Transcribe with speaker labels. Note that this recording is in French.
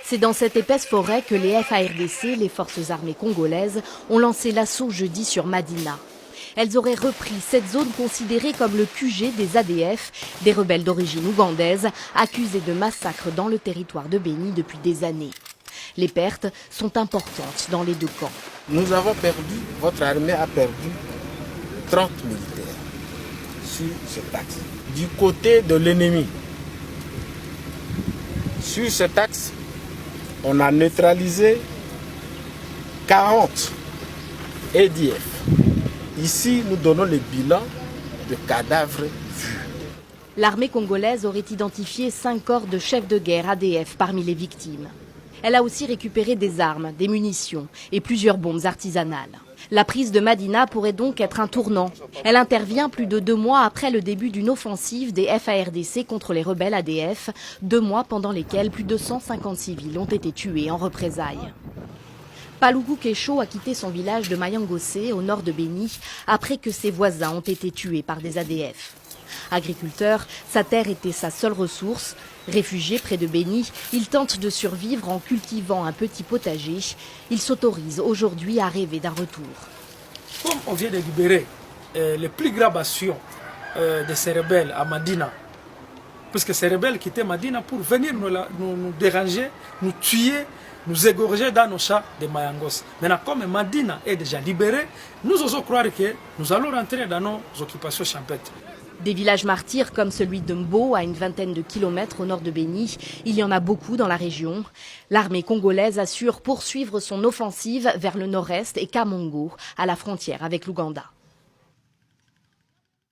Speaker 1: C'est dans cette épaisse forêt que les FARDC, les forces armées congolaises, ont lancé l'assaut jeudi sur Madina. Elles auraient repris cette zone considérée comme le QG des ADF, des rebelles d'origine ougandaise, accusés de massacres dans le territoire de Béni depuis des années. Les pertes sont importantes dans les deux camps.
Speaker 2: Nous avons perdu, votre armée a perdu 30 militaires sur cet axe. Du côté de l'ennemi, sur cet axe, on a neutralisé 40 EDF. Ici, nous donnons le bilan de cadavres vus.
Speaker 1: L'armée congolaise aurait identifié 5 corps de chefs de guerre ADF parmi les victimes. Elle a aussi récupéré des armes, des munitions et plusieurs bombes artisanales. La prise de Madina pourrait donc être un tournant. Elle intervient plus de 2 mois après le début d'une offensive des FARDC contre les rebelles ADF, 2 mois pendant lesquels plus de 150 civils ont été tués en représailles. Palougou Kécho a quitté son village de Mayangossé, au nord de Béni, après que ses voisins ont été tués par des ADF. Agriculteur, sa terre était sa seule ressource. Réfugié près de Béni, il tente de survivre en cultivant un petit potager. Il s'autorise aujourd'hui à rêver d'un retour.
Speaker 3: Comme on vient de libérer les plus graves bastions de ces rebelles à Madina, puisque ces rebelles quittaient Madina pour venir nous déranger, nous tuer, nous égorger dans nos champs de Mayangos. Maintenant, comme Madina est déjà libérée, nous osons croire que nous allons rentrer dans nos occupations champêtres.
Speaker 1: Des villages martyrs comme celui de Mbo, à une vingtaine de kilomètres au nord de Béni, il y en a beaucoup dans la région. L'armée congolaise assure poursuivre son offensive vers le nord-est et Kamongo, à la frontière avec l'Ouganda.